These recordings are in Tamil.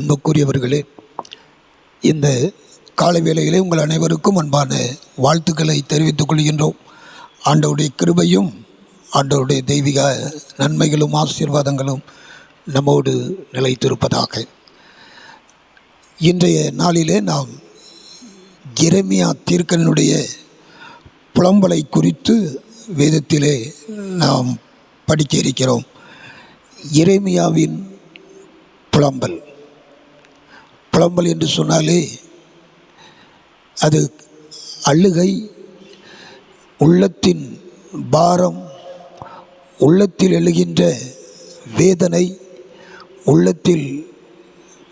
அன்புக்குரியவர்களே, இந்த காலை வேளையிலே உங்கள் அனைவருக்கும் அன்பான வாழ்த்துக்களை தெரிவித்துக் கொள்கின்றோம். ஆண்டவருடைய கிருபையும் ஆண்டவருடைய தெய்வீக நன்மைகளும் ஆசீர்வாதங்களும் நம்மோடு நிலைத்திருப்பதாக. இன்றைய நாளிலே நாம் எரேமியா தீர்க்கனுடைய புலம்பலை குறித்து வேதத்திலே நாம் படிக்க இருக்கிறோம். எரேமியாவின் புலம்பல் என்று சொன்னாலே அது அழுகை, உள்ளத்தின் பாரம், உள்ளத்தில் எழுகின்ற வேதனை, உள்ளத்தில்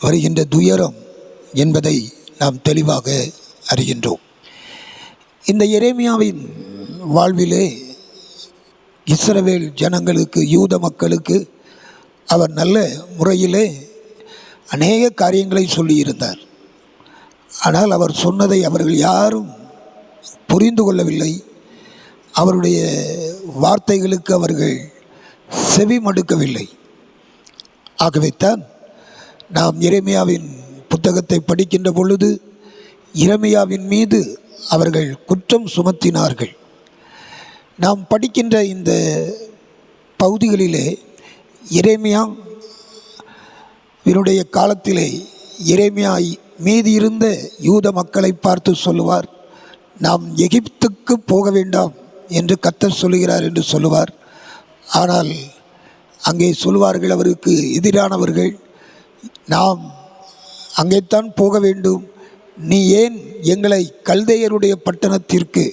வருகின்ற துயரம் என்பதை நாம் தெளிவாக அறிகின்றோம். இந்த எரேமியாவின் வாழ்விலே இஸ்ரவேல் ஜனங்களுக்கு, யூத மக்களுக்கு அவர் நல்ல முறையிலே அநேக காரியங்களை சொல்லியிருந்தார். ஆனால் அவர் சொன்னதை அவர்கள் யாரும் புரிந்து கொள்ளவில்லை. அவருடைய வார்த்தைகளுக்கு அவர்கள் செவி மடுக்கவில்லை. ஆகவேத்தான் நாம் எரேமியாவின் புத்தகத்தை படிக்கின்ற பொழுது எரேமியாவின் மீது அவர்கள் குற்றம் சுமத்தினார்கள். நாம் படிக்கின்ற இந்த பகுதிகளிலே எரேமியா இவருடைய காலத்திலே எரேமியா மீதி இருந்த யூத மக்களை பார்த்து சொல்லுவார், நாம் எகிப்துக்கு போக வேண்டாம் என்று கர்த்தர் சொல்லுகிறார் என்று சொல்லுவார். ஆனால் அங்கே சொல்வார்கள் அவருக்கு எதிரானவர்கள், நாம் அங்கேத்தான் போக வேண்டும், நீ ஏன் எங்களை கல்தேயருடைய பட்டணத்திற்கு,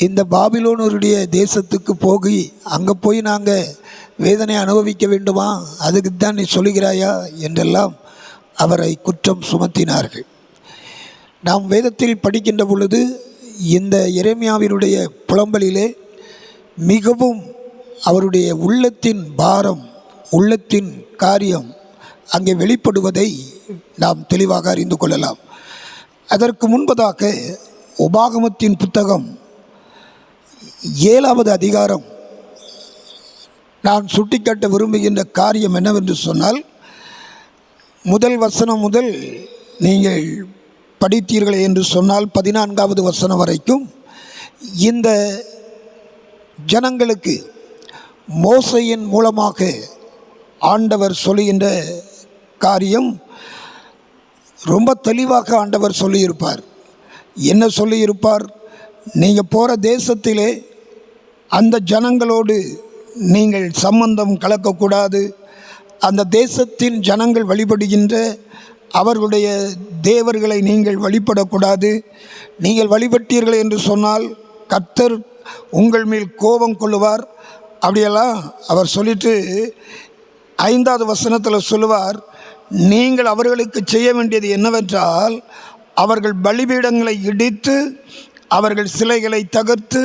இந்த பாபிலோனருடைய தேசத்துக்கு போய் அங்கே போய் நாங்கள் வேதனை அனுபவிக்க வேண்டுமா, அதுக்கு தான் நீ சொல்லுகிறாயா என்றெல்லாம் அவரை குற்றம் சுமத்தினார்கள். நாம் வேதத்தில் படிக்கின்ற பொழுது இந்த எரேமியாவினுடைய புலம்பலிலே மிகவும் அவருடைய உள்ளத்தின் பாரம், உள்ளத்தின் காரியம் அங்கே வெளிப்படுவதை நாம் தெளிவாக அறிந்து கொள்ளலாம். அதற்கு முன்பதாக உபாகமத்தின் புத்தகம் 7வது அதிகாரம் நான் சுட்டிக்காட்ட விரும்புகின்ற காரியம் என்னவென்று சொன்னால், முதல் வசனம் முதல் நீங்கள் படித்தீர்கள் என்று சொன்னால் 14வது வசனம் வரைக்கும் இந்த ஜனங்களுக்கு மோசையின் மூலமாக ஆண்டவர் சொல்லுகின்ற காரியம் ரொம்ப தெளிவாக ஆண்டவர் சொல்லியிருப்பார். என்ன சொல்லியிருப்பார்? நீங்கள் போகிற தேசத்திலே அந்த ஜனங்களோடு நீங்கள் சம்பந்தம் கலக்கக்கூடாது, அந்த தேசத்தின் ஜனங்கள் வழிபடுகின்ற அவர்களுடைய தேவர்களை நீங்கள் வழிபடக்கூடாது, நீங்கள் வழிபட்டீர்கள் என்று சொன்னால் கர்த்தர் உங்கள் மேல் கோபம் கொள்ளுவார். அப்படியெல்லாம் அவர் சொல்லிட்டு 5வது வசனத்தில் சொல்லுவார், நீங்கள் அவர்களுக்கு செய்ய வேண்டியது என்னவென்றால், அவர்கள் பலிபீடங்களை இடித்து, அவர்கள் சிலைகளை தகர்த்து,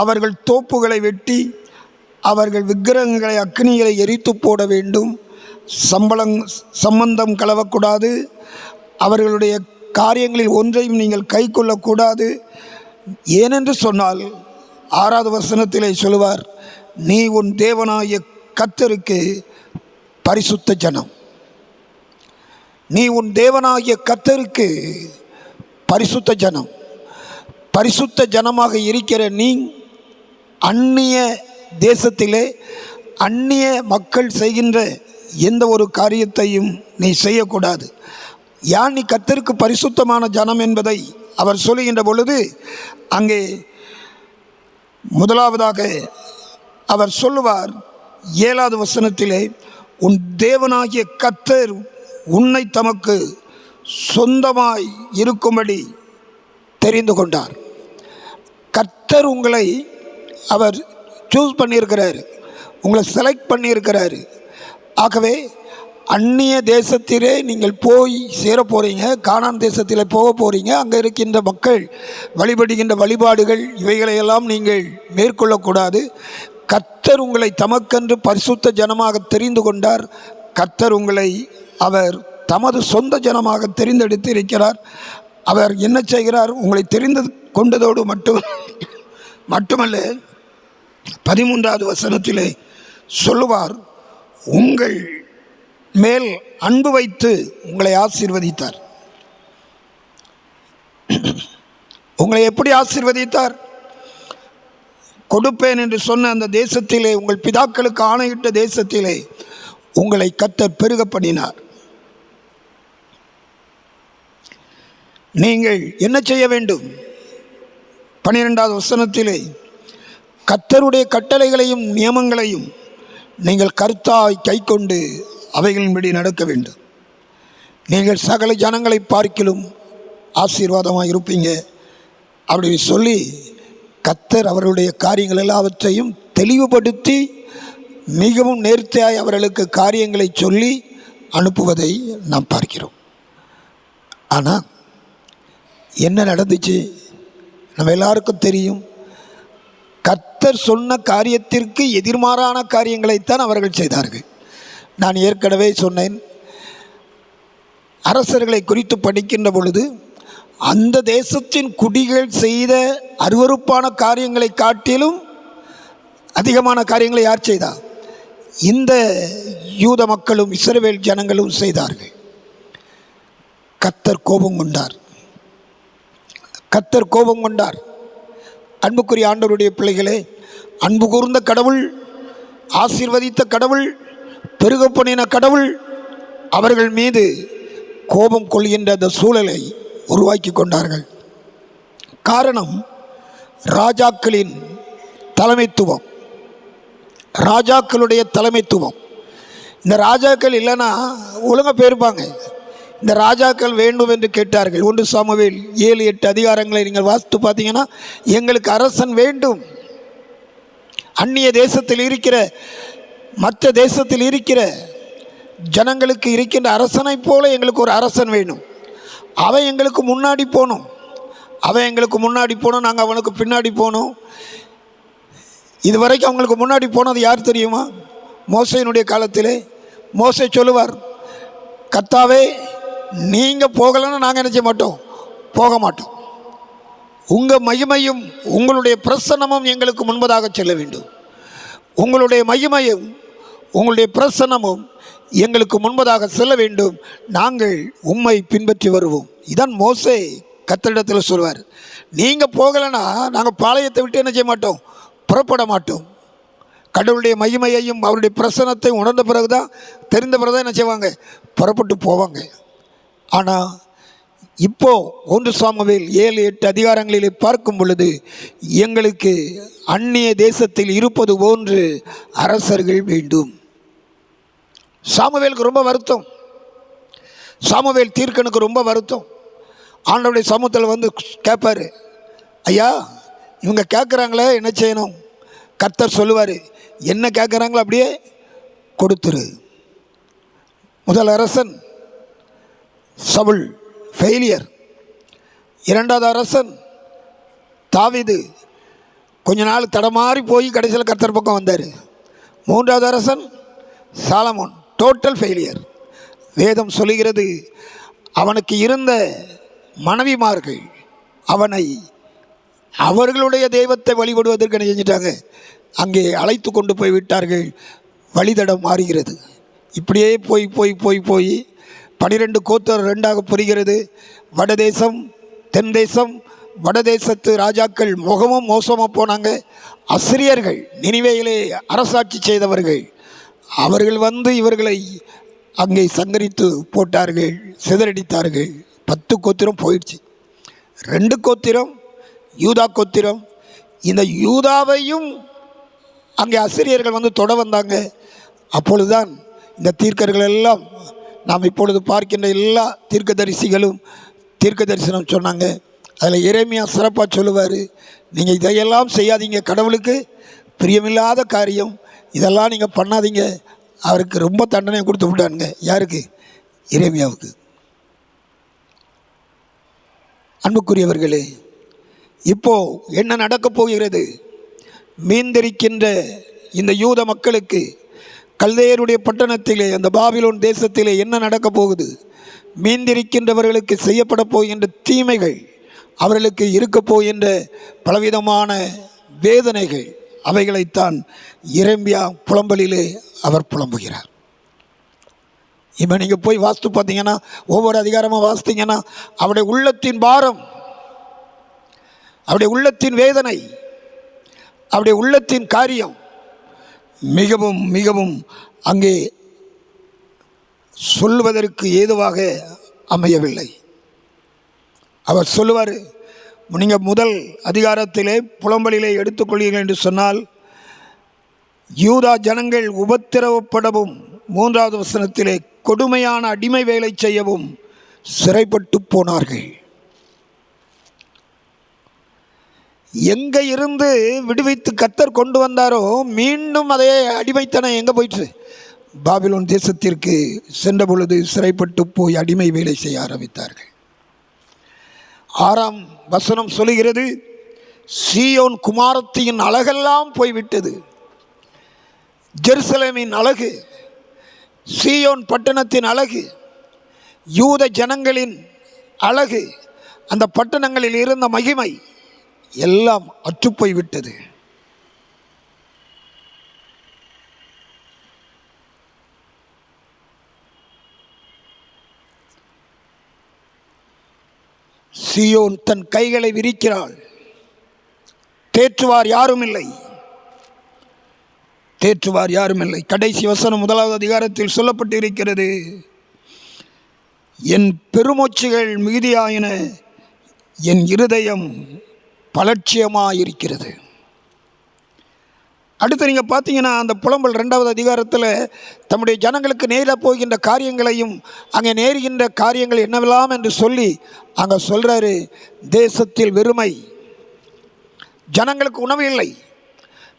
அவர்கள் தோப்புகளை வெட்டி, அவர்கள் விக்கிரகங்களை அக்னிகளை எரித்து போட வேண்டும், சம்பந்தம் கலவக்கூடாது, அவர்களுடைய காரியங்களில் ஒன்றையும் நீங்கள் கை கொள்ளக்கூடாது. ஏனென்று சொன்னால் 6வது வசனத்திலே சொல்லுவார், நீ உன் தேவனாகிய கர்த்தருக்கு பரிசுத்த ஜனம். நீ உன் தேவனாகிய கர்த்தருக்கு பரிசுத்த ஜனம். பரிசுத்த ஜனமாக இருக்கிற நீ அந்நிய தேசத்திலே அந்நிய மக்கள் செய்கின்ற எந்த ஒரு காரியத்தையும் நீ செய்யக்கூடாது. யான் நீ கர்த்தருக்கு பரிசுத்தமான ஜனம் என்பதை அவர் சொல்லுகின்ற பொழுது அங்கே முதலாவதாக அவர் சொல்லுவார் 7வது வசனத்திலே, உன் தேவனாகிய கர்த்தர் உன்னை தமக்கு சொந்தமாய் இருக்கும்படி தெரிந்து கொண்டார். கர்த்தர் உங்களை அவர் சூஸ் பண்ணியிருக்கிறார், உங்களை செலக்ட் பண்ணியிருக்கிறாரு. ஆகவே அந்நிய தேசத்திலே நீங்கள் போய் சேர போகிறீங்க, கானான் தேசத்தில் போக போகிறீங்க. அங்கே இருக்கின்ற மக்கள் வழிபடுகின்ற வழிபாடுகள் இவைகளையெல்லாம் நீங்கள் மேற்கொள்ளக்கூடாது. கர்த்தர் உங்களை தமக்கென்று பரிசுத்த ஜனமாக தெரிந்து கொண்டார். கர்த்தர் உங்களை அவர் தமது சொந்த ஜனமாக தெரிந்தெடுத்து இருக்கிறார். அவர் என்ன செய்கிறார்? உங்களை தெரிந்து கொண்டதோடு மட்டுமல்ல, 13வது வசனத்திலே சொல்லுவார், உங்கள் மேல் அன்பு வைத்து உங்களை ஆசீர்வதித்தார். உங்களை எப்படி ஆசீர்வதித்தார்? கொடுப்பேன் என்று சொன்ன அந்த தேசத்திலே, உங்கள் பிதாக்களுக்கு ஆணையிட்ட தேசத்திலே உங்களை கர்த்தர் பெருக பண்ணினார். நீங்கள் என்ன செய்ய வேண்டும்? 12வது வசனத்திலே கர்த்தருடைய கட்டளைகளையும் நியமங்களையும் நீங்கள் கருத்தாய் கைக்கொண்டு அவைகளின்படி நடக்க வேண்டும். நீங்கள் சகல ஜனங்களை பார்க்கிலும் ஆசீர்வாதமாக இருப்பீங்க அப்படி சொல்லி கர்த்தர் அவர்களுடைய காரியங்கள் எல்லாவற்றையும் தெளிவுபடுத்தி மிகவும் நேர்த்தியாய் அவர்களுக்கு காரியங்களை சொல்லி அனுப்புவதை நாம் பார்க்கிறோம். ஆனால் என்ன நடந்துச்சு? நம்ம எல்லாருக்கும் தெரியும். கர்த்தர் சொன்ன காரியத்திற்கு எதிர்மாறான காரியங்களைத்தான் அவர்கள் செய்தார்கள். நான் ஏற்கனவே சொன்னேன், அரசர்களை குறித்து படிக்கின்ற பொழுது அந்த தேசத்தின் குடிகள் செய்த அருவருப்பான காரியங்களை காட்டிலும் அதிகமான காரியங்களை யார் செய்தா? இந்த யூத மக்களும் இஸ்ரவேல் ஜனங்களும் செய்தார்கள். கர்த்தர் கோபம் கொண்டார். கர்த்தர் கோபம் கொண்டார். அன்புக்குரிய ஆண்டவருடைய பிள்ளைகளே, அன்பு கூர்ந்த கடவுள், ஆசீர்வதித்த கடவுள், பெருக பண்ணின கடவுள் அவர்கள் மீது கோபம் கொள்கின்ற அந்த சூழலை உருவாக்கி கொண்டார்கள். காரணம் ராஜாக்களின் தலைமைத்துவம், ராஜாக்களுடைய தலைமைத்துவம். இந்த ராஜாக்கள் இல்லைன்னா ஒழுங்காக போயிருப்பாங்க. இந்த ராஜாக்கள் வேண்டும் என்று கேட்டார்கள். 1 சாமுவேல் 7-8 அதிகாரங்களை நீங்கள் வாசித்து பார்த்தீங்கன்னா, எங்களுக்கு அரசன் வேண்டும், அந்நிய தேசத்தில் இருக்கிற மற்ற தேசத்தில் இருக்கிற ஜனங்களுக்கு இருக்கின்ற அரசனை போல எங்களுக்கு ஒரு அரசன் வேணும். அவன் எங்களுக்கு முன்னாடி போகணும், அவன் எங்களுக்கு முன்னாடி போகணும், நாங்கள் அவனுக்கு பின்னாடி போகணும். இதுவரைக்கும் அவங்களுக்கு முன்னாடி போனது யார் தெரியுமா? மோசேயினுடைய காலத்திலே மோசே சொல்லுவார், கர்த்தாவே நீங்கள் போகலைன்னா நாங்கள் என்ன செய்ய மாட்டோம், போக மாட்டோம். உங்கள் மகிமையும் உங்களுடைய பிரசன்னமும் எங்களுக்கு முன்பதாக செல்ல வேண்டும். உங்களுடைய மகிமையும் உங்களுடைய பிரசன்னமும் எங்களுக்கு முன்பதாக செல்ல வேண்டும். நாங்கள் உம்மை பின்பற்றி வருவோம். இதான் மோசே கர்த்தரிடத்தில் சொல்வார். நீங்கள் போகலைன்னா நாங்கள் பாளையத்தை விட்டு என்ன செய்ய மாட்டோம், புறப்பட மாட்டோம். கடவுளுடைய மகிமையையும் அவருடைய பிரசன்னத்தையும் உணர்ந்த பிறகுதான், தெரிந்த பிறகுதான் என்ன செய்வாங்க, புறப்பட்டு போவாங்க. ஆனால் இப்போ 1 சாமுவேல் 7-8 அதிகாரங்களிலே பார்க்கும் பொழுது எங்களுக்கு அந்நிய தேசத்தில் இருப்பது போன்று அரசர்கள் வேண்டும். சாமுவேலுக்கு ரொம்ப வருத்தம், சாமுவேல் தீர்க்கனுக்கு ரொம்ப வருத்தம். ஆண்டவருடைய சமூகத்தில் வந்து கேட்பார், ஐயா இவங்க கேட்குறாங்களே என்ன செய்யணும்? கர்த்தர் சொல்லுவார், என்ன கேட்குறாங்களோ அப்படியே கொடுத்துரு. முதல் அரசன் சவுல், ஃபெயிலியர். 2வது அரசன் தாவீது, கொஞ்ச நாள் தடமாறி போய் கடைசியில் கர்த்தர் பக்கம் வந்தார். 3வது அரசன் சாலமோன், டோட்டல் ஃபெயிலியர். வேதம் சொல்லுகிறது, அவனுக்கு இருந்த மனைவிமார்கள் அவனை அவர்களுடைய தெய்வத்தை வழிபடுவதற்கு என்ன செஞ்சிட்டாங்க, அங்கே அழைத்து கொண்டு போய் விட்டார்கள். வழிதடம் மாறுகிறது. இப்படியே போய் போய் போய் போய் 12 கோத்திரம் 2ஆக பிரிகிறது. வடதேசம், தென் தேசம். வடதேசத்து ராஜாக்கள் முகமும் மோசமாக போனாங்க. அசிரியர்கள், நினிவேயிலே அரசாட்சி செய்தவர்கள், அவர்கள் வந்து இவர்களை அங்கே சங்கரித்து போட்டார்கள், சிதறடித்தார்கள். 10 கோத்திரம் போயிடுச்சு. 2 கோத்திரம் யூதா கோத்திரம். இந்த யூதாவையும் அங்கே அசிரியர்கள் வந்து தொட வந்தாங்க. அப்பொழுதுதான் இந்த தீர்க்கர்கள் எல்லாம், நாம் இப்பொழுது பார்க்கின்ற எல்லா தீர்க்கதரிசிகளும் தீர்க்க தரிசனம் சொன்னாங்க. அதில் எரேமியா சிறப்பாக சொல்லுவார், நீங்கள் இதையெல்லாம் செய்யாதீங்க, கடவுளுக்கு பிரியமில்லாத காரியம், இதெல்லாம் நீங்கள் பண்ணாதீங்க. அவருக்கு ரொம்ப தண்டனை கொடுத்து விட்டானுங்க. யாருக்கு? எரேமியாவுக்கு. அன்புக்குரியவர்களே, இப்போது என்ன நடக்கப் போகிறது? மீந்திருக்கின்ற இந்த யூத மக்களுக்கு கல்தேயருடைய பட்டணத்திலே, அந்த பாபிலோன் தேசத்திலே என்ன நடக்கப் போகுது? மீந்திருக்கின்றவர்களுக்கு செய்யப்பட போகின்ற தீமைகள், அவர்களுக்கு இருக்க போகின்ற பலவிதமான வேதனைகள், அவைகளைத்தான் எரேமியா புலம்பலிலே அவர் புலம்புகிறார். இப்போ நீங்கள் போய் வாஸ்து பார்த்தீங்கன்னா, ஒவ்வொரு அதிகாரமாக வாசித்தீங்கன்னா, அவருடைய உள்ளத்தின் பாரம், அவருடைய உள்ளத்தின் வேதனை, அவருடைய உள்ளத்தின் காரியம் மிகவும் மிகவும் அங்கே சொல்லுவதற்கு ஏதுவாக அமையவில்லை. அவர் சொல்லுவார், நீங்கள் முதல் அதிகாரத்திலே புலம்பலிலே எடுத்துக்கொள்வீர்கள் என்று சொன்னால், யூதா ஜனங்கள் உபத்திரவப்படவும், 3வது வசனத்திலே கொடுமையான அடிமை வேலை செய்யவும் சிறைப்பட்டு போனார்கள். எங்கே இருந்து விடுவித்து கர்த்தர் கொண்டு வந்தாரோ, மீண்டும் அதே அடிமைத்தனம் எங்கே போயிடுச்சு? பாபிலோன் தேசத்திற்கு சென்ற பொழுது சிறைப்பட்டு போய் அடிமை வேலை செய்ய ஆரம்பித்தார்கள். 6ஆம் வசனம் சொல்லுகிறது, சீயோன் குமாரத்தியின் அழகெல்லாம் போய்விட்டது. ஜெருசலேமின் அழகு, சீயோன் பட்டணத்தின் அழகு, யூத ஜனங்களின் அழகு, அந்த பட்டணங்களில் இருந்த மகிமை எல்லாம் அற்றுப்போய் விட்டது. சீயோன் தன் கைகளை விரிக்கிறாள், தேற்றுவார் யாரும் இல்லை, தேற்றுவார் யாரும் இல்லை. கடைசி வசனம் 1வது அதிகாரத்தில் சொல்லப்பட்டு இருக்கிறது, என் பெருமூச்சுகள் மிகுதியாயின, என் இருதயம் பலட்சியமாயிருக்கிறது. அடுத்து நீங்கள் பார்த்தீங்கன்னா, அந்த புலம்பல் 2வது அதிகாரத்தில் தம்முடைய ஜனங்களுக்கு நேர போகின்ற காரியங்களையும் அங்கே நேருகின்ற காரியங்கள் என்னவெல்லாம் என்று சொல்லி அங்கே சொல்கிறாரு, தேசத்தில் வெறுமை, ஜனங்களுக்கு உணவு இல்லை,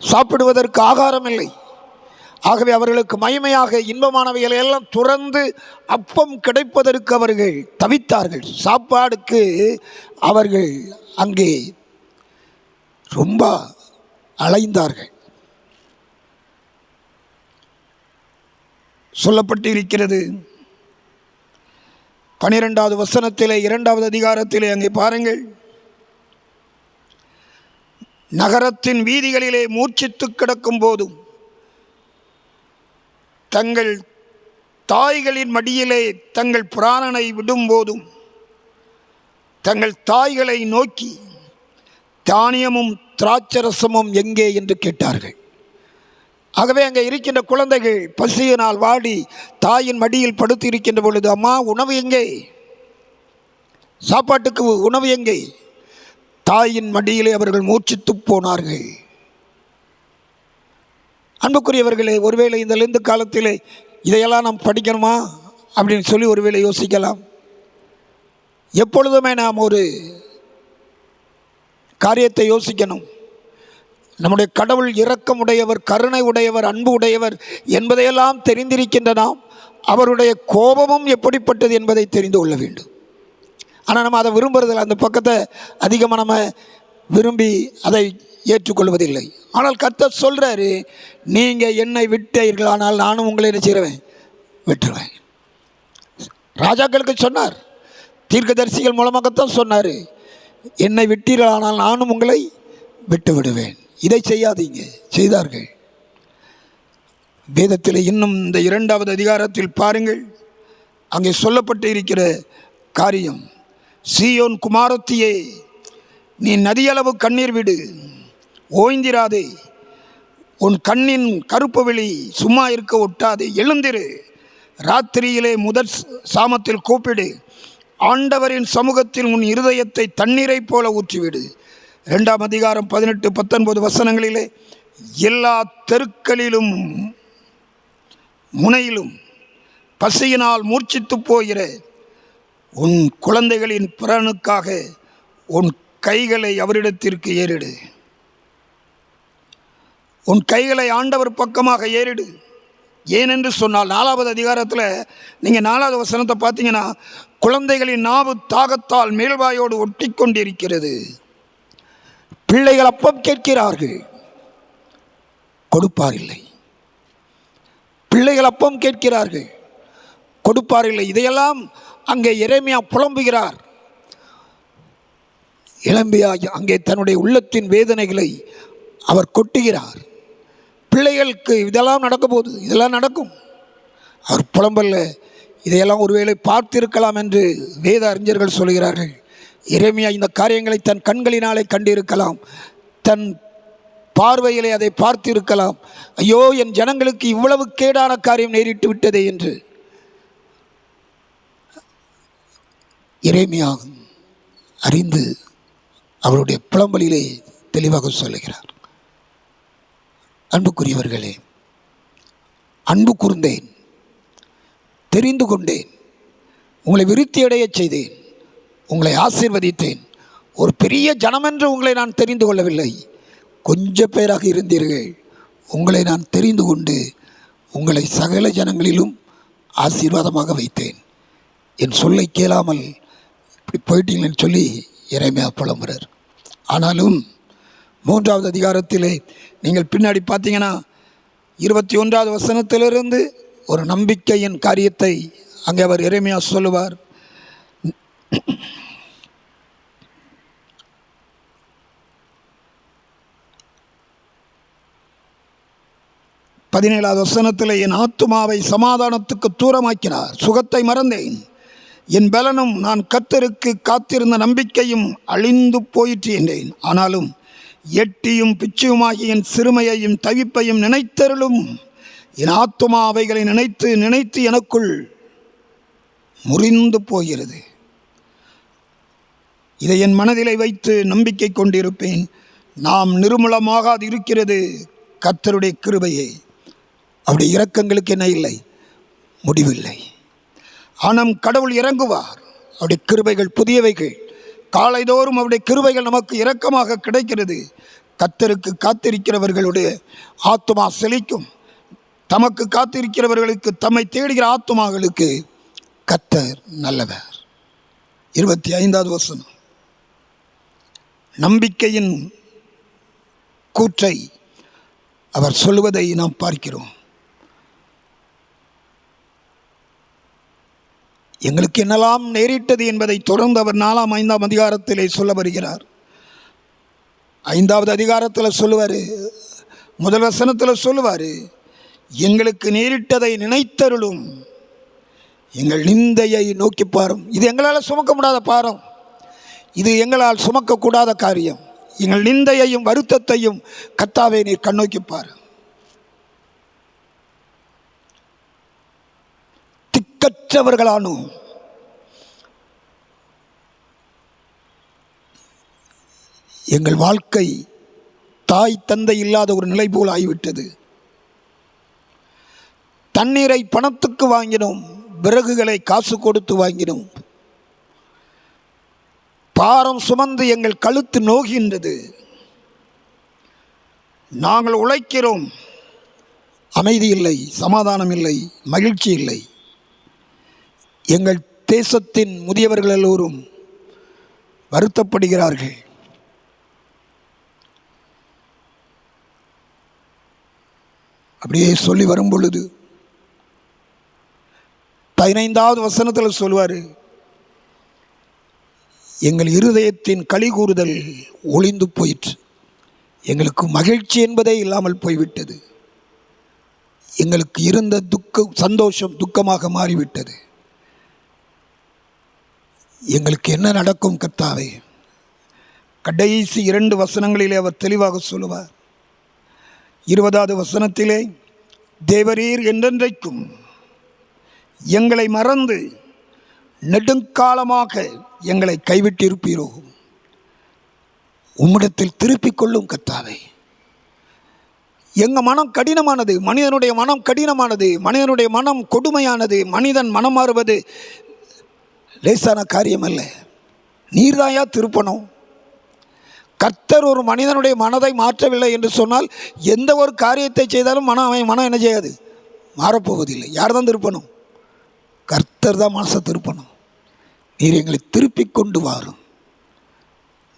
சாப்பிடுவதற்கு ஆகாரம் இல்லை. ஆகவே அவர்களுக்கு மகிமையாக இன்பமானவைகளை எல்லாம் துறந்து அப்பம் கிடைப்பதற்கு அவர்கள் தவித்தார்கள். சாப்பாடுக்கு அவர்கள் அங்கே ரொம்ப அலைந்தார்கள். சொல்லப்பட்டு இருக்கிறது 12வது வசனத்திலே 2வது அதிகாரத்திலே அங்கே பாருங்கள், நகரத்தின் வீதிகளிலே மூர்ச்சித்து கிடக்கும் போதும், தங்கள் தாய்களின் மடியிலே தங்கள் பிராணனை விடும்போதும், தங்கள் தாய்களை நோக்கி தானியமும் திராட்சரசமும் எங்கே என்று கேட்டார்கள். ஆகவே அங்கே இருக்கின்ற குழந்தைகள் பசியினால் வாடி தாயின் மடியில் படுத்து இருக்கின்ற பொழுது, அம்மா உணவு எங்கே, சாப்பாட்டுக்கு உணவு எங்கே? தாயின் மடியிலே அவர்கள் மூர்ச்சித்து போனார்கள். அன்புக்குரியவர்களே, ஒருவேளை இந்த லெந்து காலத்திலே இதையெல்லாம் நாம் படிக்கணுமா அப்படின்னு சொல்லி ஒருவேளை யோசிக்கலாம். எப்பொழுதுமே நாம் ஒரு காரியத்தை யோசிக்கணும். நம்முடைய கடவுள் இரக்கமுடையவர், கருணை உடையவர், அன்பு உடையவர் என்பதையெல்லாம் தெரிந்திருக்கின்ற நாம் அவருடைய கோபமும் எப்படிப்பட்டது என்பதை தெரிந்து கொள்ள வேண்டும். ஆனால் நம்ம அதை விரும்புறதில்லை, அந்த பக்கத்தை அதிகமாக நம்ம விரும்பி அதை ஏற்றுக்கொள்வதில்லை. ஆனால் கர்த்தர் சொல்கிறாரு, நீங்கள் என்னை விட்டீர்கள், ஆனால் நானும் உங்களை என்ன செய்வேன், விட்டுருவேன். ராஜாக்களுக்கு சொன்னார், தீர்க்கதரிசிகள் மூலமாகத்தான் சொன்னார், என்னை விட்டீர்கள், ஆனால் நானும் உங்களை விட்டு விடுவேன், இதை செய்யாதீங்க. செய்தார்கள். வேதத்தில் இன்னும் இந்த 2வது அதிகாரத்தில் பாருங்கள், அங்கே சொல்லப்பட்டு இருக்கிற காரியம், சீயோன் குமாரத்தியே, நீ நதியளவு கண்ணீர் விடு, ஓய்ந்திராதே, உன் கண்ணின் கருப்பு விழி சும்மா இருக்க ஒட்டாதே, எழுந்திரு, ராத்திரியிலே முதற் சாமத்தில் கூப்பிடு, ஆண்டவரின் சமூகத்தில் உன் இருதயத்தை தண்ணீரை போல ஊற்றிவிடு. 2ஆம் அதிகாரம் 18-19 வசனங்களிலே, எல்லா தெருக்களிலும் முனையிலும் பசியினால் மூர்ச்சித்து போகிற உன் குழந்தைகளின் பிறனுக்காக உன் கைகளை அவரிடத்திற்கு ஏறிடு, உன் கைகளை ஆண்டவர் பக்கமாக ஏறிடு. ஏனென்று சொன்னால் 4வது அதிகாரத்தில் நீங்கள் 4வது வசனத்தை பார்த்தீங்கன்னா, குழந்தைகளின் நாவு தாகத்தால் மேல்வாயோடு ஒட்டி கொண்டிருக்கிறது, பிள்ளைகள் அப்பம் கேட்கிறார்கள், கொடுப்பாரில்லை. பிள்ளைகள் அப்பம் கேட்கிறார்கள், கொடுப்பாரில்லை. இதையெல்லாம் அங்கே எரேமியா புலம்புகிறார். எரேமியா அங்கே தன்னுடைய உள்ளத்தின் வேதனைகளை அவர் கொட்டுகிறார். பிள்ளைகளுக்கு இதெல்லாம் நடக்க போகுது, இதெல்லாம் நடக்கும். அவர் புலம்பல்ல, இதையெல்லாம் ஒருவேளை பார்த்திருக்கலாம் என்று வேத அறிஞர்கள் சொல்கிறார்கள். எரேமியா இந்த காரியங்களை தன் கண்களினாலே கண்டிருக்கலாம், தன் பார்வையிலே அதை பார்த்திருக்கலாம். ஐயோ, என் ஜனங்களுக்கு இவ்வளவு கேடான காரியம் நேரிட்டு விட்டதே என்று எரேமியா அறிந்து அவருடைய புலம்பலிலே தெளிவாக சொல்லுகிறார். அன்புக்குரியவர்களே, அன்பு கூர்ந்தேன், தெரிந்து கொண்டேன், உங்களை விருத்தியடைய செய்தேன், உங்களை ஆசீர்வதித்தேன். ஒரு பெரிய ஜனமென்று உங்களை நான் தெரிந்து கொள்ளவில்லை, கொஞ்ச பேராக இருந்தீர்கள். உங்களை நான் தெரிந்து கொண்டு உங்களை சகல ஜனங்களிலும் ஆசீர்வாதமாக வைத்தேன். என் சொல்லை கேளாமல் இப்படி போயிட்டீங்களேன்னு சொல்லி எரேமியா புலம்புறார். ஆனாலும் 3வது அதிகாரத்திலே நீங்கள் பின்னாடி பார்த்தீங்கன்னா 21வது வசனத்திலிருந்து ஒரு நம்பிக்கையின் காரியத்தை அங்கே அவர் எரேமியா சொல்லுவார். பதினேழாவது வசனத்தில், என் ஆத்துமாவை சமாதானத்துக்கு தூரமாக்கினார், சுகத்தை மறந்தேன், என் பலனும் நான் கர்த்தருக்கு காத்திருந்த நம்பிக்கையும் அழிந்து போயிற்று என்றேன். ஆனாலும் எட்டியும் பிச்சுமாகி என் சிறுமையையும் தவிப்பையும் நினைத்தருளும். என் ஆத்துமா அவைகளை நினைத்து நினைத்து எனக்குள் முறிந்து போகிறது. இதை என் மனதிலே வைத்து நம்பிக்கை கொண்டிருப்பேன். நாம் நிர்மூலமாகாது இருக்கிறது கர்த்தருடைய கிருபையே. அவருடைய இரக்கங்களுக்கு என்ன இல்லை, முடிவில்லை. ஆனால் கடவுள் இறங்குவார். அவருடைய கிருபைகள் புதியவைகள், காலைதோறும் அவருடைய கிருபைகள் நமக்கு இரக்கமாக கிடைக்கிறது. கர்த்தருக்கு காத்திருக்கிறவர்களுடைய ஆத்துமா செழிக்கும். தமக்கு காத்திருக்கிறவர்களுக்கு, தம்மை தேடுகிற ஆத்துமாக்களுக்கு கர்த்தர் நல்லவர். 25வது வசனம், நம்பிக்கையின் கூற்றை அவர் சொல்லுவதை நாம் பார்க்கிறோம். எங்களுக்கு என்னெல்லாம் நேரிட்டது என்பதை தொடர்ந்து அவர் 4ஆம் 5ஆம் அதிகாரத்திலே சொல்ல வருகிறார். 5வது அதிகாரத்தில் சொல்லுவார், முதல் வசனத்தில் சொல்லுவார், எங்களுக்கு நேரிட்டதை நினைத்தருளும், எங்கள் நிந்தையை நோக்கி பாரும். இது எங்களால் சுமக்க முடியாத பாரம், இது எங்களால் சுமக்கக்கூடாத காரியம். எங்கள் நிந்தையையும் வருத்தத்தையும் கர்த்தாவே நீர் கண்ணோக்கி பாரு. திக்கற்றவர்களானோம், எங்கள் வாழ்க்கை தாய் தந்தை இல்லாத ஒரு நிலை போல் ஆகிவிட்டது. தண்ணீரை பணத்துக்கு வாங்கினோம், விறகுகளை காசு கொடுத்து வாங்கினோம். பாரம் சுமந்து எங்கள் கழுத்து நோகின்றது. நாங்கள் உழைக்கிறோம், அமைதி இல்லை, சமாதானம் இல்லை, மகிழ்ச்சி இல்லை. எங்கள் தேசத்தின் முதியவர்கள் எல்லோரும் வருத்தப்படுகிறார்கள். அப்படியே சொல்லி வரும் பொழுது 15வது வசனத்தில் சொல்வார், எங்கள் இருதயத்தின் களி கூறுதல் ஒளிந்து போயிற்று. எங்களுக்கு மகிழ்ச்சி என்பதே இல்லாமல் போய்விட்டது. எங்களுக்கு இருந்த சந்தோஷம் துக்கமாக மாறிவிட்டது. எங்களுக்கு என்ன நடக்கும் கர்த்தாவே? கடைசி 2 வசனங்களிலே அவர் தெளிவாக சொல்லுவார். 20வது வசனத்திலே, தேவரீர் என்றென்றைக்கும் எங்களை மறந்து நெடுங்காலமாக எங்களை கைவிட்டிருப்பீரோ, உம்மிடத்தில் திருப்பிக் கொள்ளும் கர்த்தாவே. எங்கள் மனம் கடினமானது, மனிதனுடைய மனம் கடினமானது, மனிதனுடைய மனம் கொடுமையானது. மனிதன் மனம் மாறுவது லேசான காரியம் அல்ல. நீர்தாயா திருப்பணும். கர்த்தர் ஒரு மனிதனுடைய மனதை மாற்றவில்லை என்று சொன்னால் எந்த ஒரு காரியத்தை செய்தாலும் அவன் மனம் என்ன செய்யாது, மாறப்போவதில்லை. யார் தான் திருப்பணும்? கர்த்தர் தான் மனசை திருப்பணும். நீர் எங்களை திருப்பி கொண்டு வாரும்,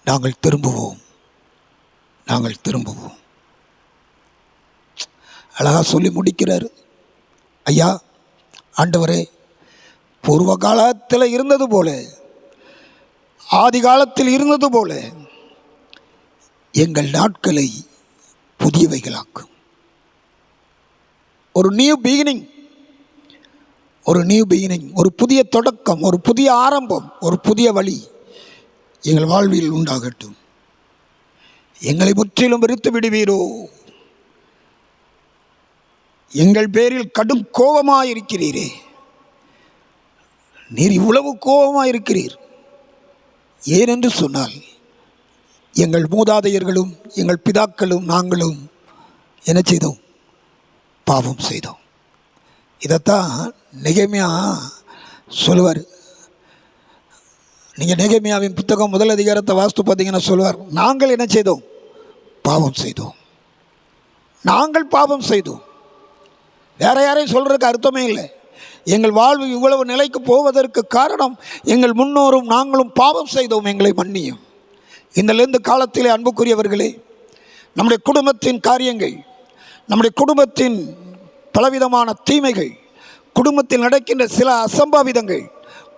நாங்கள் திரும்புவோம், நாங்கள் திரும்புவோம். அழகாக சொல்லி முடிக்கிறார். ஐயா, ஆண்டவரே, பூர்வ காலத்தில் இருந்தது போல, ஆதி காலத்தில் இருந்தது போல எங்கள் நாட்களை புதியவைகளாக்கும். ஒரு நியூ பிகினிங், ஒரு நியூ பிகினிங், ஒரு புதிய தொடக்கம், ஒரு புதிய ஆரம்பம், ஒரு புதிய வழி எங்கள் வாழ்வில் உண்டாகட்டும். எங்களை முற்றிலும் வெறுத்து விடுவீரோ? எங்கள் பேரில் கடும் கோபமாயிருக்கிறீரே. நீர் இவ்வளவு கோபமாயிருக்கிறீர் ஏனென்று சொன்னால், எங்கள் மூதாதையர்களும் எங்கள் பிதாக்களும் நாங்களும் என்ன செய்தோம்? பாவம் செய்தோம். இதைத்தான் நெகேமியா சொல்லுவார். நீங்கள் நெகேமியாவின் புத்தகம் 1 அதிகாரத்தை வாசித்து பார்த்தீங்கன்னா சொல்லுவார், நாங்கள் என்ன செய்தோம்? பாவம் செய்தோம். நாங்கள் பாவம் செய்தோம். வேற யாரையும் சொல்கிறதுக்கு அர்த்தமே இல்லை. எங்கள் வாழ்வு இவ்வளவு நிலைக்கு போவதற்கு காரணம் எங்கள் முன்னோரும் நாங்களும் பாவம் செய்தோம், எங்களை மன்னியும். இந்த காலத்திலே அன்புக்குரியவர்களே, நம்முடைய குடும்பத்தின் காரியங்கள், நம்முடைய குடும்பத்தின் பலவிதமான தீமைகள், குடும்பத்தில் நடக்கின்ற சில அசம்பாவிதங்கள்,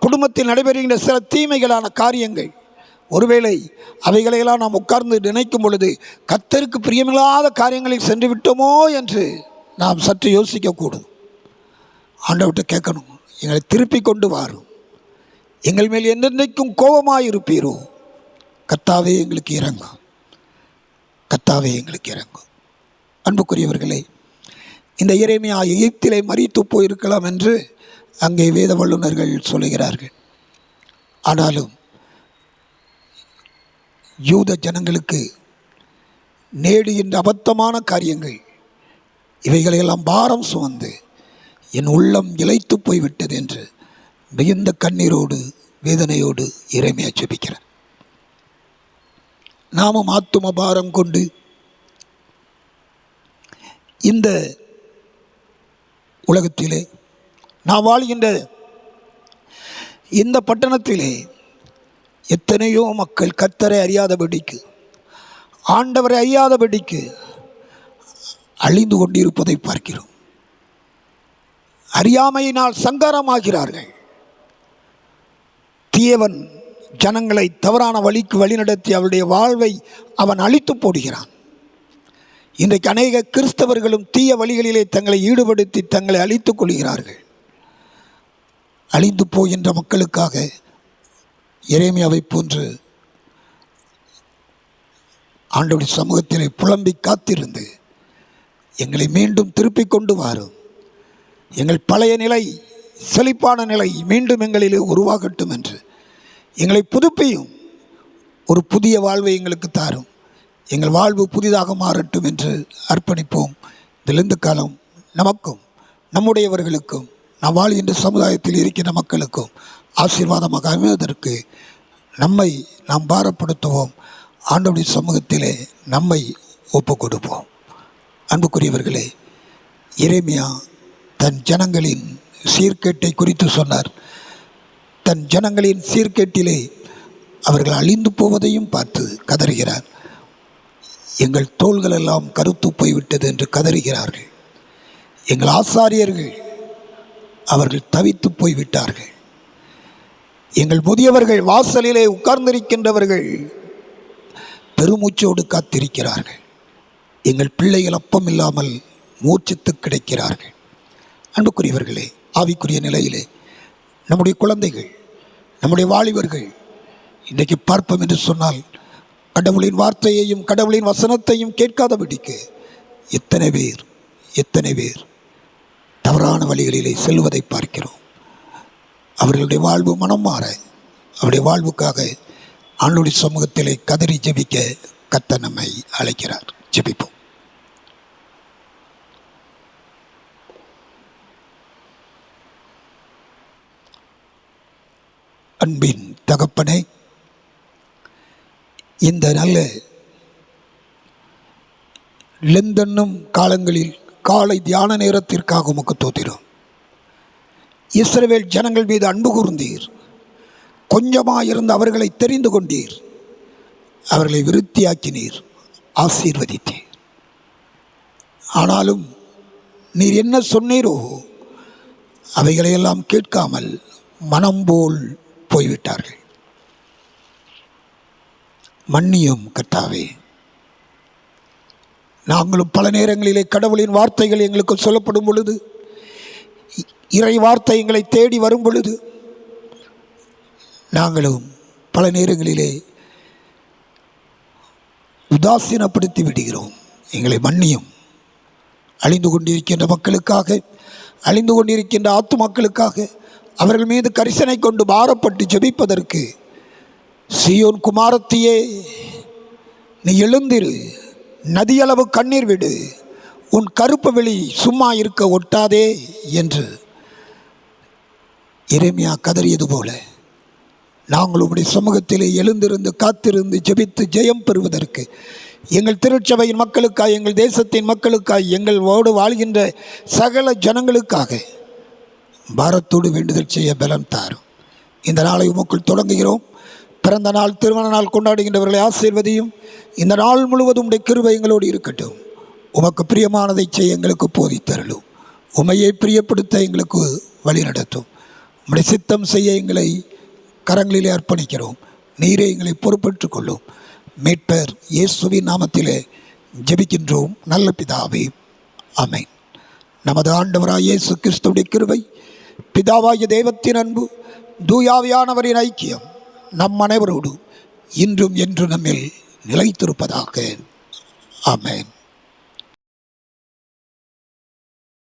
குடும்பத்தில் நடைபெறுகின்ற சில தீமைகளான காரியங்கள், ஒருவேளை அவைகளையெல்லாம் நாம் உட்கார்ந்து நினைக்கும் பொழுது கர்த்தருக்கு பிரியமில்லாத காரியங்களில் சென்று விட்டோமோ என்று நாம் சற்று யோசிக்கக்கூடும். ஆண்டவர்கிட்ட கேட்கணும், எங்களை திருப்பி கொண்டு வாரும். எங்கள் மேல் என்னென்னைக்கும் கோபமாயிருப்பீரோ? கர்த்தாவே எங்களுக்கு இறங்கும், கர்த்தாவே எங்களுக்கு இறங்கும். அன்புக்குரியவர்களே, இந்த எரேமியா எகிப்திலே மரித்து போயிருக்கலாம் என்று அங்கே வேத வல்லுநர்கள் சொல்லுகிறார்கள். ஆனாலும் யூத ஜனங்களுக்கு நேடுகின்ற அபத்தமான காரியங்கள் இவைகளையெல்லாம் பாரம் சுமந்து என் உள்ளம் இளைத்து போய்விட்டது என்று மிகுந்த கண்ணீரோடு வேதனையோடு எரேமியா ஜெபிக்கிறார். நாமும் ஆத்தும பாரம் கொண்டு இந்த உலகத்திலே நாம் வாழ்கின்ற இந்த பட்டணத்திலே எத்தனையோ மக்கள் கர்த்தரை அறியாதபடிக்கு, ஆண்டவரை அறியாதபடிக்கு அழிந்து கொண்டிருப்பதை பார்க்கிறோம். அறியாமையினால் சங்காரமாகிறார்கள். தீயவன் ஜனங்களை தவறான வழிக்கு வழிநடத்தி அவருடைய வாழ்வை அவன் அழித்து போடுகிறான். இன்றைக்கு அநேக கிறிஸ்தவர்களும் தீய வழிகளிலே தங்களை ஈடுபடுத்தி தங்களை அழித்துக் கொள்கிறார்கள். அழிந்து போகின்ற மக்களுக்காக எரேமியாவை போன்று ஆண்டவருடைய சமூகத்திலே புலம்பி காத்திருந்து எங்களை மீண்டும் திருப்பிக் கொண்டு வாரும். எங்கள் பழைய நிலை, செழிப்பான நிலை மீண்டும் எங்களிலே உருவாகட்டும் என்று எங்களை புதுப்பியும், ஒரு புதிய வாழ்வை எங்களுக்கு தாரும், எங்கள் வாழ்வு புதிதாக மாறட்டும் என்று அர்ப்பணிப்போம். இதிலிருந்து காலம் நமக்கும் நம்முடையவர்களுக்கும் நாம் வாழ்கின்ற சமுதாயத்தில் இருக்கின்ற மக்களுக்கும் ஆசீர்வாதமாக அமைவதற்கு நம்மை நாம் பாரப்படுத்துவோம். ஆண்டவருடைய சமூகத்திலே நம்மை ஒப்பு கொடுப்போம். அன்புக்குரியவர்களே, எரேமியா தன் ஜனங்களின் சீர்கேட்டை குறித்து சொன்னார். தன் ஜனங்களின் சீர்கேட்டிலே அவர்கள் அழிந்து போவதையும் பார்த்து கதறுகிறார். எங்கள் தோள்கள் எல்லாம் கருத்து போய்விட்டது என்று கதறுகிறார்கள். எங்கள் ஆசாரியர்கள் அவர்கள் தவித்து போய்விட்டார்கள். எங்கள் முதியவர்கள் வாசலிலே உட்கார்ந்திருக்கின்றவர்கள் பெருமூச்சோடு காத்திருக்கிறார்கள். எங்கள் பிள்ளைகள் அப்பம் இல்லாமல் மூச்சித்து கிடைக்கிறார்கள். அன்புக்குரியவர்களே, ஆவிக்குரிய நிலையிலே நம்முடைய குழந்தைகள், நம்முடைய வாலிபர்கள் இன்றைக்கு பார்ப்போம் என்று சொன்னால், கடவுளின் வார்த்தையையும் கடவுளின் வசனத்தையும் கேட்காதபடிக்கு எத்தனை பேர் தவறான வழிகளிலே செல்வதை பார்க்கிறோம். அவர்களுடைய வாழ்வு மனம் மாற, அவருடைய வாழ்வுக்காக ஆண்டவருடைய சமூகத்திலே கதறி ஜெபிக்க கர்த்தர் நம்மை அழைக்கிறார். ஜெபிப்போம். அன்பின் தகப்பனே, இந்த நல்ல லெந்தன்னும் காலங்களில் காலை தியான நேரத்திற்காக உமக்கு தோத்திரோம். இஸ்ரவேல் ஜனங்கள் மீது அன்பு கூர்ந்தீர். கொஞ்சமாயிருந்த அவர்களை தெரிந்து கொண்டீர். அவர்களை விருத்தியாக்கினீர், ஆசீர்வதித்தீர். ஆனாலும் நீர் என்ன சொன்னீரோ அவைகளையெல்லாம் கேட்காமல் மனம் போல் போய்விட்டார்கள். மன்னியும் கர்த்தாவே. நாங்களும் பல நேரங்களிலே கடவுளின் வார்த்தைகள் எங்களுக்கு சொல்லப்படும் பொழுது இறை வார்த்தை எங்களை தேடி வரும் பொழுது நாங்களும் பல நேரங்களிலே உதாசீனப்படுத்தி விடுகிறோம். எங்களை மன்னியும். அழிந்து கொண்டிருக்கின்ற மக்களுக்காக, அழிந்து கொண்டிருக்கின்ற ஆத்துமக்களுக்காக அவர்கள் மீது கரிசனை கொண்டு பாரப்பட்டு ஜெபிப்பதற்கு சீயோன் குமாரத்தியே, நீ எழுந்திரு, நதியளவு கண்ணீர் விடு, உன் கருப்பு வெளி சும்மா இருக்க ஒட்டாதே என்று எரேமியா கதறியது போல நாங்கள் உம்முடைய சமூகத்திலே எழுந்திருந்து காத்திருந்து ஜெபித்து ஜெயம் பெறுவதற்கு எங்கள் திருச்சபையின் மக்களுக்காய், எங்கள் தேசத்தின் மக்களுக்காய், எங்களோடு வாழ்கின்ற சகல ஜனங்களுக்காக பாரத்தோடு வேண்டுதல் செய்ய பலம் தாரும். இந்த நாளை உமக்குள் தொடங்குகிறோம். பிறந்த நாள், திருமண நாள் கொண்டாடுகின்றவர்களை ஆசீர்வதியும். இந்த நாள் முழுவதும் உடைய கிருபை எங்களோடு இருக்கட்டும். உமக்கு பிரியமானதை செய்ய எங்களுக்கு போதித்தருளும். உமையை பிரியப்படுத்த எங்களுக்கு வழி நடத்தும். உம்முடைய சித்தம் செய்ய எங்களை கரங்களிலே அர்ப்பணிக்கிறோம். நீரே எங்களை பொறுப்பேற்றுக் கொள்ளும். மீட்பர் இயேசுவின் நாமத்திலே ஜெபிக்கின்றோம் நல்ல பிதாவே, ஆமென். நமது ஆண்டவராய் இயேசு கிறிஸ்துவின் கிருபை, பிதாவாகிய தெய்வத்தின் அன்பு, தூயாவியானவரின் ஐக்கியம் நம் அனைவரோடு இன்றும் என்று நம்மில் நிலைத்திருப்பதாக. ஆமென்.